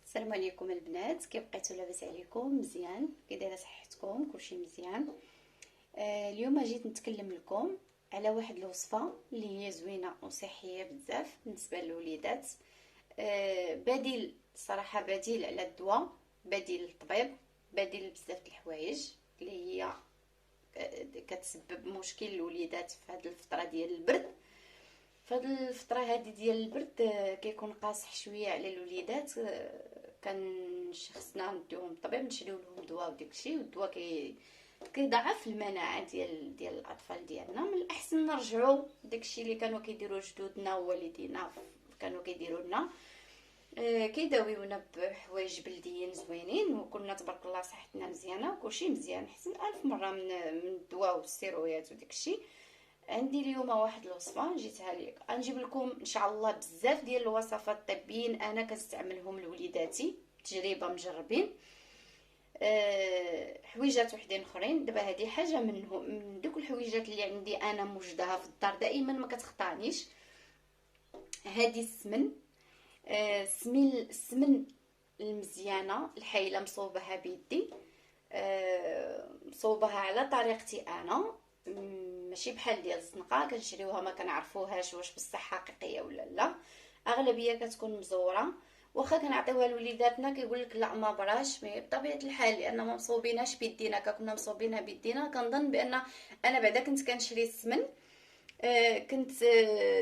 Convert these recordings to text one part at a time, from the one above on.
السلام عليكم البنات، كيف بقيتوا؟ لاباس عليكم؟ مزيان؟ كي دايره صحتكم؟ كلشي مزيان؟ اليوم جيت نتكلم لكم على واحد الوصفه اللي هي زوينه وصحيه بزاف بالنسبه للوليدات. بديل، صراحه بديل على الدواء، بديل للطبيب، بديل بزاف د الحوايج اللي هي كتسبب مشكل للوليدات في هذه الفتره ديال البرد. فهاد الفتره هذه ديال البرد كيكون قاصح شويه على الوليدات. خصنا نديوهم للطبيب، نشريو لهم دواء وداكشي، والدواء كيضعف المناعه ديال الاطفال ديالنا. من الاحسن نرجعوا داكشي اللي كانوا كيديروا جدودنا ووالدينا، كانوا كيديروا لنا. كيداويونا بحوايج بلديين زوينين، وكنا تبارك الله صحتنا مزيانه وكلشي مزيان، احسن الف مره من الدواء والسيرويات وداكشي. عندي اليوم واحد الوصفه جيتها لك، غنجيب لكم ان شاء الله بزاف ديال الوصفات طبيين انا كنستعملهم لوليداتي، تجربه مجربين. حويجات وحدين اخرين. دابا هذه حاجه منهم، من دوك الحويجات اللي عندي انا موجداها في الدار دائما ما كتخطانيش. هذه السمن، السمن المزيانه الحيله مصوبها بيدي، مصوبها على طريقتي انا، ماشي بحال ديال الزنقه كنشريوها ما كنعرفوهاش واش بصح حقيقيه ولا لا. اغلبيه كتكون مزوره، واخا كنعطيوها لوليداتنا كيقول لك لا ما براش، مي بطبيعه الحال لان ما مصوبيناش بيدينا. كنا مصوبينها بيدينا كنظن بان انا بعدا كنت كنشري السمن. كنت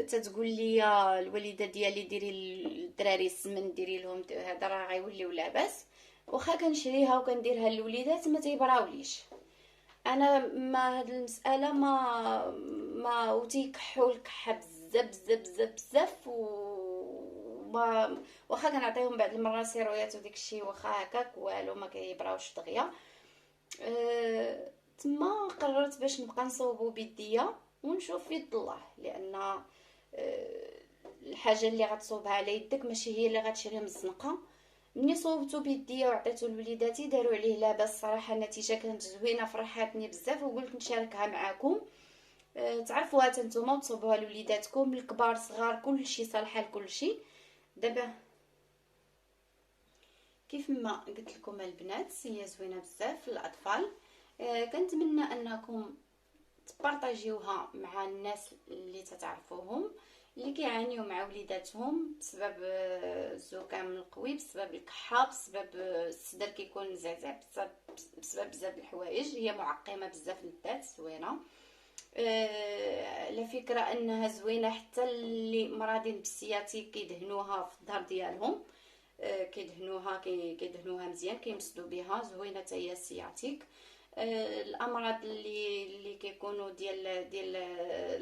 تتقول لي الوالده ديالي ديري للدراري السمن، ديري لهم هذا راه غيوليو لاباس. واخا كنشريها وكنديرها للوليدات ما تيبراوليش. انا ما هاد المساله ما وتيكحوا الكحه بزاف بزاف بزاف بزاف، وما واخا كنعطيهم بعض المرات سيرويات وديك الشيء واخا هكاك والو ما كيبراوش دغيا. تما قررت باش نبقى نصوبو بيديا ونشوف يد الله، لان الحاجه اللي غتصوبها على يدك ماشي هي اللي غتشريها من الزنقه. ملي صوبتو بيديا وعطيتو لوليداتي داروا عليه لاباس، صراحه النتيجه كانت زوينه، فرحاتني بزاف وقلت نشاركها معاكم. تعرفوها نتوما وتصوبوها لوليداتكم، الكبار صغار كلشي صالحه لكلشي. دابا كيف ما قلت لكم البنات هي زوينه بزاف للاطفال. كنتمنى انكم تبارطاجيوها مع الناس اللي تتعرفوهم اللي كيعانيو مع وليداتهم بسبب الزكام القوي، بسبب الكحه، بسبب الصدر كيكون مزعزع، بسبب بزاف الحوايج. هي معقمه بزاف للذات، زوينه. على فكره انها زوينه حتى اللي مرضين بالسياتيك كيدهنوها في الظهر ديالهم. كيدهنوها مزيان، كيمسدوا بها، زوينه حتى هي السياتيك. الامراض اللي كيكونوا ديال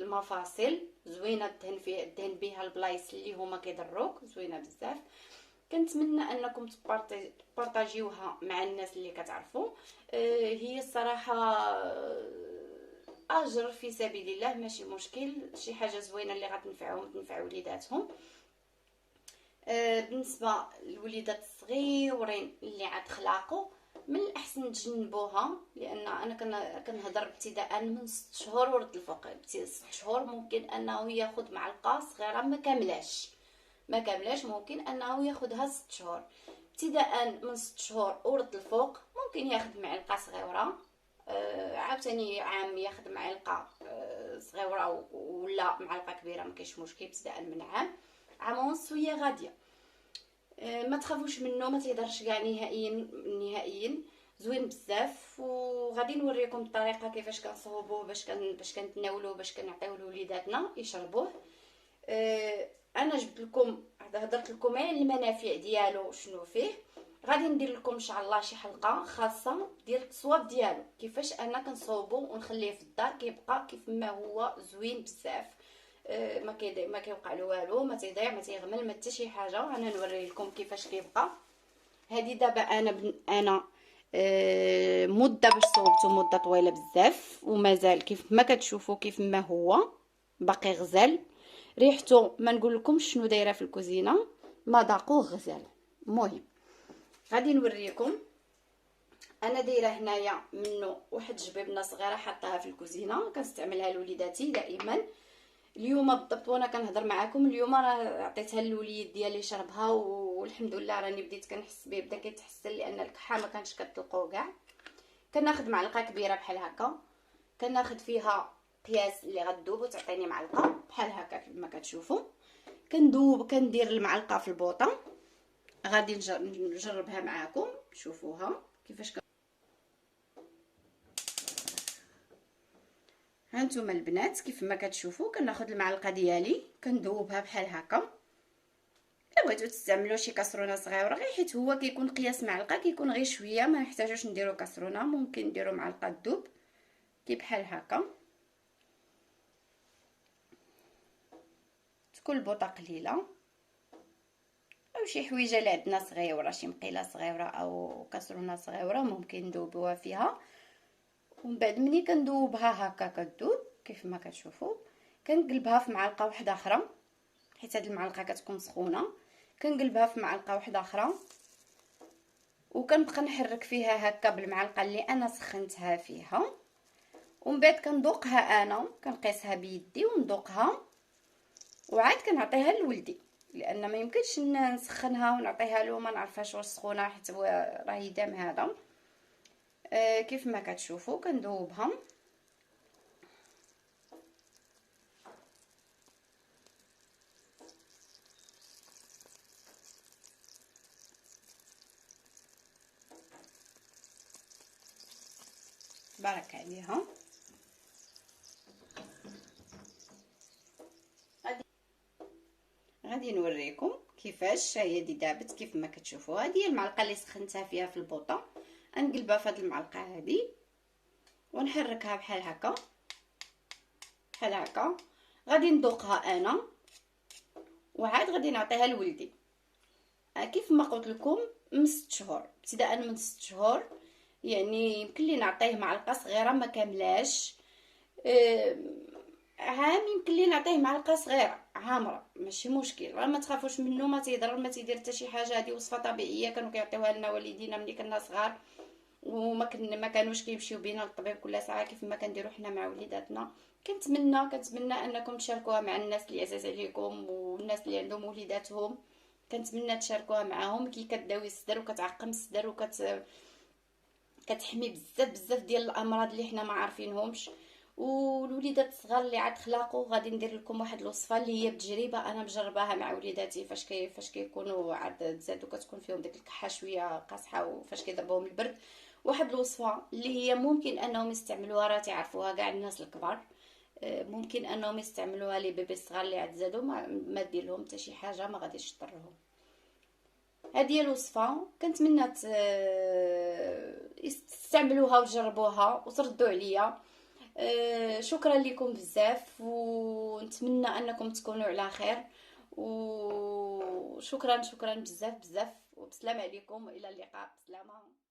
المفاصل زوينه، الدهن بها البلايص اللي هما كيضروك، زوينه بزاف. كنتمنى انكم تبارطاجيوها مع الناس اللي كتعرفوا. هي الصراحه اجر في سبيل الله، ماشي مشكل، شي حاجه زوينه اللي غتنفعهم تنفع وليداتهم. بالنسبه للوليدات الصغيورين اللي عاد خلاقوا، من الاحسن تجنبوها، لان انا كنهضر ابتداء من 6 شهور ورد الفوق. 6 شهور ممكن انه ياخذ معلقه صغيره ما كاملاش ممكن انه ياخذها 6 شهور. ابتداء من 6 شهور ورد الفوق ممكن ياخذ معلقه صغيره. عاوتاني عام ياخذ معلقه صغيره ولا معلقه كبيره، ما كاينش مشكل. ابتداء من عام ونص وهي غاديه. ما تخافوش منه، ما تيهضرش كاع نهائيا، زوين بزاف. وغادي نوريكم الطريقه كيفاش كنصوبوه باش كنتناولوه، باش كنعطيوه لوليداتنا يشربوه. انا جبت لكم، هضرت لكم على المنافع ديالو شنو فيه. غادي ندير لكم ان شاء الله شي حلقه خاصه ديال التصواب ديالو، كيفاش انا كنصوبو ونخليه في الدار كيبقى كيف ما هو، زوين بزاف. ما كيوقع له والو، ما تيضيع، ما تيغمل، ما حتى شي حاجه. انا نوري لكم كيفاش كيبقى. هذه دابا انا مده باش صوبته، مده طويله بزاف، ومازال كيف ما كتشوفوا كيف ما هو باقي غزال. ريحته ما نقول لكمش شنو دايره في الكوزينه، مذاقه غزال. المهم غادي نوريكم. انا دايره هنايا منه واحد جبيبنه صغيره حطاها في الكوزينه، كنستعملها لوليداتي دائما. اليوم بالضبط وانا كنهضر معكم، اليوم راه عطيتها للوليد ديالي شربها والحمد لله راني بديت كنحس به بدا كيتحسن، لان الكحه ما كانتش كتلقاو كاع. كناخذ معلقه كبيره بحال هكا، كناخذ فيها قياس اللي غدوب وتعطيني معلقه بحال هكا كما كتشوفوا. كندوب، كندير المعلقه في البوطه. غادي نجربها معاكم شوفوها كيفاش هانتوما البنات كيف ما كتشوفوا. كناخذ المعلقه ديالي كندوبها بحال هكا. الا بغيتو تستعملوا شي كاسرونه صغيره غير حيت هو كيكون قياس معلقه كيكون غير شويه، ما نحتاجوش نديرو كاسرونه، ممكن نديرو معلقه دوب كي بحال هكا. تكون البوطه قليله، او شي حويجه اللي عندنا صغيره، شي مقيله صغيره او كاسرونه صغيره ممكن ندوبوها فيها. ومن بعد ملي كندوبها هكا كدوب كيف ما كتشوفوا، كنقلبها في معلقه واحده اخرى حيت هاد المعلقه كتكون سخونه. كنقلبها في معلقه واحده اخرى وكنبقى نحرك فيها هكا بالمعلقه اللي انا سخنتها فيها. ومن بعد كنذوقها، انا كنقيسها بيدي وندوقها وعاد كنعطيها لولدي، لان ما يمكنش نسخنها ونعطيها له ما نعرفهاش واش سخونه حيت راهي دام هذا. كيف ما كتشوفوا كندوبها. بارك عليها. غادي نوريكم كيفاش هي دابت. كيف ما كتشوفوا هذه هي المعلقه اللي سخنتها فيها في البوطه. نقلبها في هذه المعلقه هذه ونحركها بحال هكا بحال هكا. غادي نذوقها انا وعاد غادي نعطيها لولدي. كيف ما قلت لكم من 6 شهور، ابتداء من 6 شهور يعني يمكن لي نعطيه معلقه صغيره ما كاملاش. عام يمكن لي نعطيه معلقه صغيره عامره ماشي مشكل، راه ما تخافوش منه، ما تيضر ما تيدير حتى شي حاجه. هذه وصفه طبيعيه كانوا كيعطيوها لنا والدينا ملي كنا صغار، ما كانوش كيمشيو بينا للطبيب كل ساعه كيف ما كنديروا حنا مع وليداتنا. كنتمنى انكم تشاركوها مع الناس اللي عزاز عليكم والناس اللي عندهم وليداتهم. كنتمنى تشاركوها معاهم كي كداوي الصدر وكتعقم الصدر كتحمي بزاف ديال الامراض اللي حنا ما عارفينهمش. والوليدات الصغار اللي عاد خلاقوا غادي ندير لكم واحد الوصفه اللي هي بتجربه انا مجرباها مع وليداتي فاش كيكونوا عاد تزادوا كتكون فيهم ديك الكحه شويه قاصحه وفاش كيضربهم البرد. واحد الوصفه اللي هي ممكن انهم يستعملوها، راه تعرفوها كاع الناس الكبار، ممكن انهم يستعملوها لي بيبي صغار اللي عاد زادوا ما دير لهم حتى شي حاجه، ما غاديش تضرهم. هذه هي الوصفه، كنتمنى تستعملوها وتجربوها وتردوا عليا. شكرا لكم بزاف ونتمنى انكم تكونوا على خير، وشكرا بزاف وبسلام عليكم والى اللقاء. بسلامه.